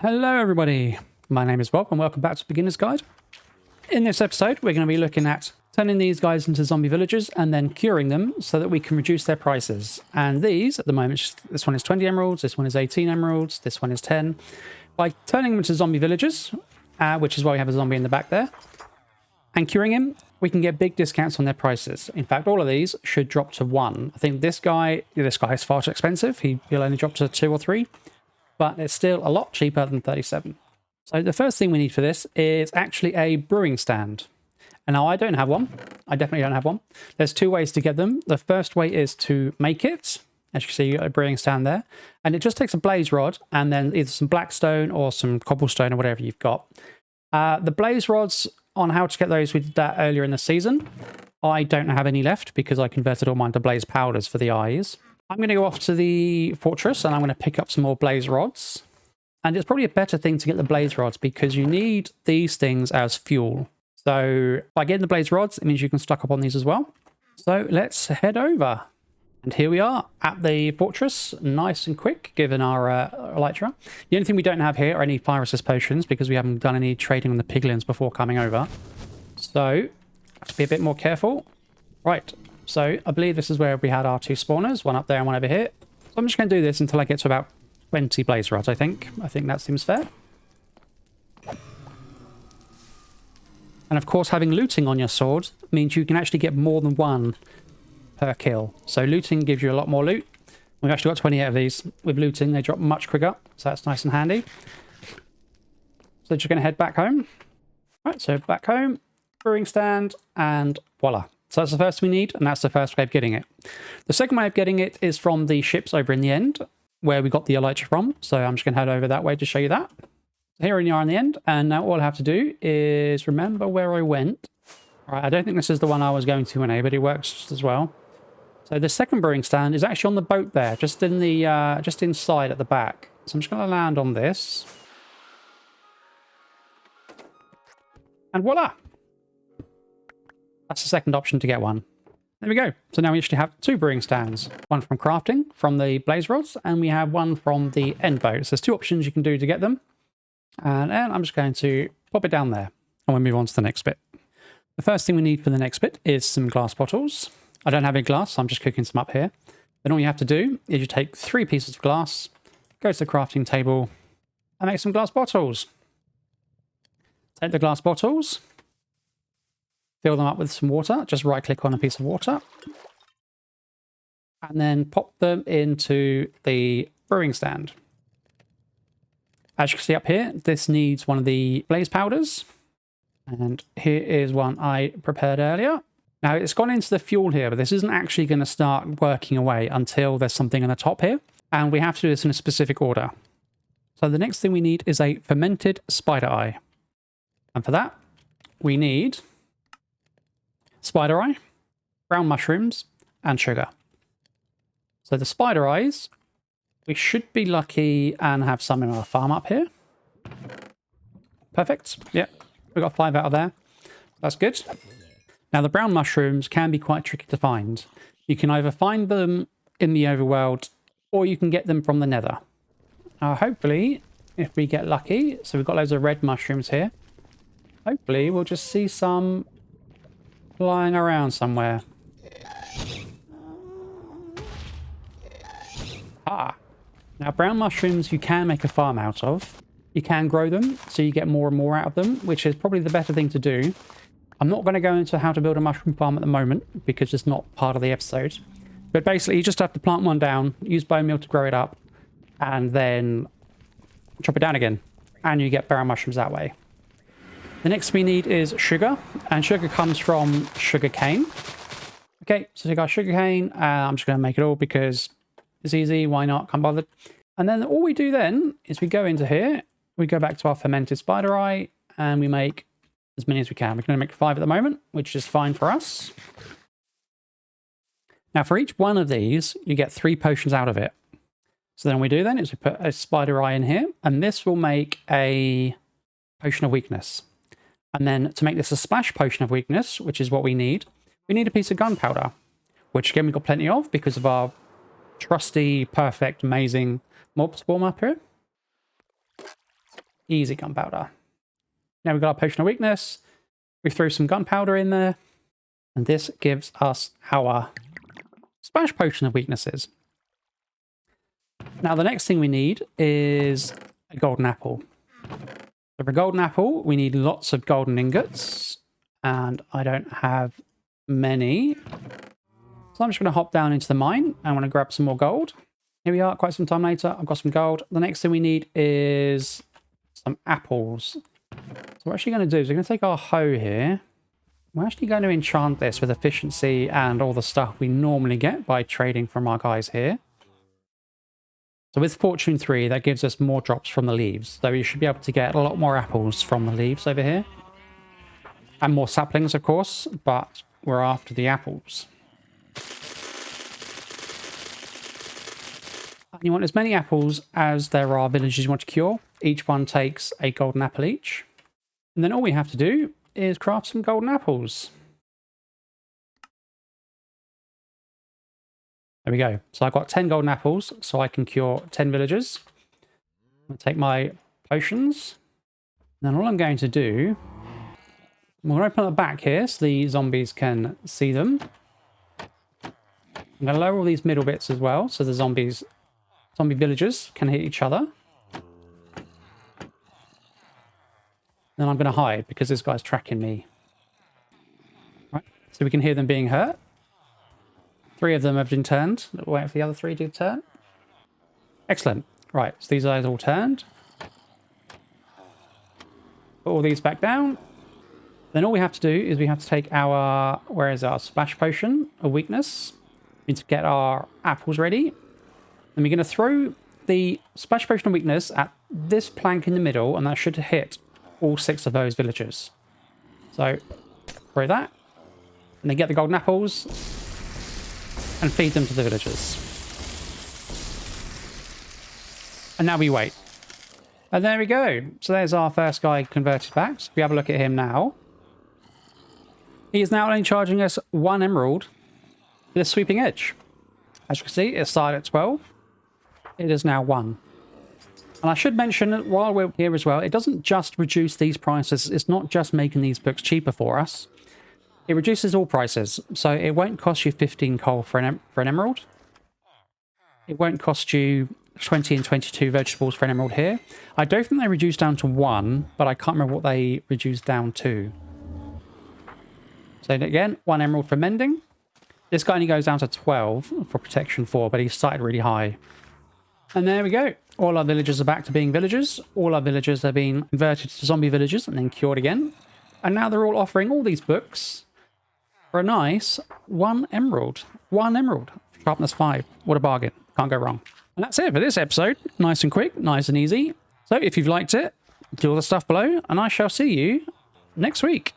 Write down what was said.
Hello everybody, my name is Bob and welcome back to Beginner's Guide. In this episode we're going to be looking at turning these guys into zombie villagers and then curing them so that we can reduce their prices. And these, at the moment, this one is 20 emeralds, this one is 18 emeralds, this one is 10. By turning them into zombie villagers, which is why we have a zombie in the back there, and curing him, we can get big discounts on their prices. In fact, all of these should drop to 1. I think this guy is far too expensive. He'll only drop to 2 or 3. But it's still a lot cheaper than 37. So the first thing we need for this is actually a brewing stand. And now I don't have one. I definitely don't have one. There's 2 ways to get them. The first way is to make it. As you can see, you've got a brewing stand there. And it just takes a blaze rod and then either some blackstone or some cobblestone or whatever you've got. The blaze rods, on how to get those, we did that earlier in the season. I don't have any left because I converted all mine to blaze powders for the eyes. I'm going to go off to the fortress and I'm going to pick up some more blaze rods. And it's probably a better thing to get the blaze rods because you need these things as fuel. So by getting the blaze rods, it means you can stock up on these as well. So let's head over. And here we are at the fortress, nice and quick, given our elytra. The only thing we don't have here are any fire resist potions because we haven't done any trading on the piglins before coming over. So have to be a bit more careful. Right. So I believe this is where we had our 2 spawners, one up there and one over here. So I'm just going to do this until I get to about 20 blaze rods, I think. I think that seems fair. And of course, having looting on your sword means you can actually get more than 1 per kill. So looting gives you a lot more loot. We've actually got 28 of these. With looting, they drop much quicker, so that's nice and handy. So just going to head back home. Right, so back home, brewing stand, and voila. So that's the first we need, and that's the first way of getting it. The second way of getting it is from the ships over in the end, where we got the elytra from. So I'm just going to head over that way to show you that. Here you are in the end, and now all I have to do is remember where I went. All right, I don't think this is the one I was going to but it works just as well. So the second brewing stand is actually on the boat there, just in the just inside at the back. So I'm just going to land on this. And voila! That's the second option to get one. There we go. So now we actually have 2 brewing stands. One from crafting, from the blaze rods, and we have one from the end boat. So there's 2 options you can do to get them. And then I'm just going to pop it down there. And we'll move on to the next bit. The first thing we need for the next bit is some glass bottles. I don't have any glass, so I'm just cooking some up here. Then all you have to do is you take 3 pieces of glass, go to the crafting table, and make some glass bottles. Take the glass bottles, fill them up with some water. Just right click on a piece of water. And then pop them into the brewing stand. As you can see up here, this needs one of the blaze powders. And here is one I prepared earlier. Now it's gone into the fuel here, but this isn't actually going to start working away until there's something on the top here. And we have to do this in a specific order. So the next thing we need is a fermented spider eye. And for that, we need spider eye, brown mushrooms, and sugar. So the spider eyes, we should be lucky and have some in our farm up here. Perfect. Yeah, we got 5 out of there. That's good. Now the brown mushrooms can be quite tricky to find. You can either find them in the overworld or you can get them from the nether. Now hopefully, if we get lucky, so we've got loads of red mushrooms here. Hopefully we'll just see some flying around somewhere. Now brown mushrooms you can make a farm out of. You can grow them, so you get more and more out of them, which is probably the better thing to do. I'm not going to go into how to build a mushroom farm at the moment, because it's not part of the episode. But basically, you just have to plant one down, use bone meal to grow it up, and then chop it down again. And you get brown mushrooms that way. The next we need is sugar, and sugar comes from sugar cane. Okay, so take our sugar cane, I'm just going to make it all because it's easy, why not, can't bother. And then all we do then is we go into here, we go back to our fermented spider eye, and we make as many as we can. We can only make 5 at the moment, which is fine for us. Now for each one of these, you get 3 potions out of it. So then what we do then is we put a spider eye in here, and this will make a potion of weakness. And then to make this a splash potion of weakness, which is what we need a piece of gunpowder, which again we've got plenty of because of our trusty, perfect, amazing mob swarm up here. Easy gunpowder. Now we've got our potion of weakness. We threw some gunpowder in there. And this gives us our splash potion of weaknesses. Now the next thing we need is a golden apple. So for a golden apple, we need lots of golden ingots. And I don't have many. So I'm just going to hop down into the mine. I want to grab some more gold. Here we are, quite some time later. I've got some gold. The next thing we need is some apples. So what we're actually going to do is we're going to take our hoe here. We're actually going to enchant this with efficiency and all the stuff we normally get by trading from our guys here. So with Fortune 3, that gives us more drops from the leaves. So you should be able to get a lot more apples from the leaves over here. And more saplings, of course, but we're after the apples. And you want as many apples as there are villages you want to cure. Each one takes a golden apple each. And then all we have to do is craft some golden apples. There we go. So I've got 10 golden apples, so I can cure 10 villagers. I'm going to take my potions. And then all I'm going to do, I'm going to open up the back here so the zombies can see them. I'm going to lower all these middle bits as well, so the zombie villagers can hit each other. Then I'm going to hide because this guy's tracking me. Right, so we can hear them being hurt. 3 of them have been turned. Wait for the other 3 to turn. Excellent. Right, so these guys all turned. Put all these back down. Then all we have to do is we have to take our, where is our splash potion of weakness? We need to get our apples ready. And we're going to throw the splash potion of weakness at this plank in the middle, and that should hit all 6 of those villagers. So, throw that. And then get the golden apples and feed them to the villagers. And now we wait. And there we go. So there's our first guy converted back. So if we have a look at him now, he is now only charging us 1 emerald with a sweeping edge. As you can see, it started at 12. It is now 1. And I should mention, while we're here as well, it doesn't just reduce these prices. It's not just making these books cheaper for us. It reduces all prices. So it won't cost you 15 coal for an emerald. It won't cost you 20 and 22 vegetables for an emerald here. I don't think they reduced down to 1, but I can't remember what they reduced down to. So again, 1 emerald for mending. This guy only goes down to 12 for protection 4, but he started really high. And there we go. All our villagers are back to being villagers. All our villagers are being converted to zombie villagers and then cured again. And now they're all offering all these books for a nice 1 emerald. 1 emerald. Sharpness 5. What a bargain. Can't go wrong. And that's it for this episode. Nice and quick, nice and easy. So if you've liked it, do all the stuff below, and I shall see you next week.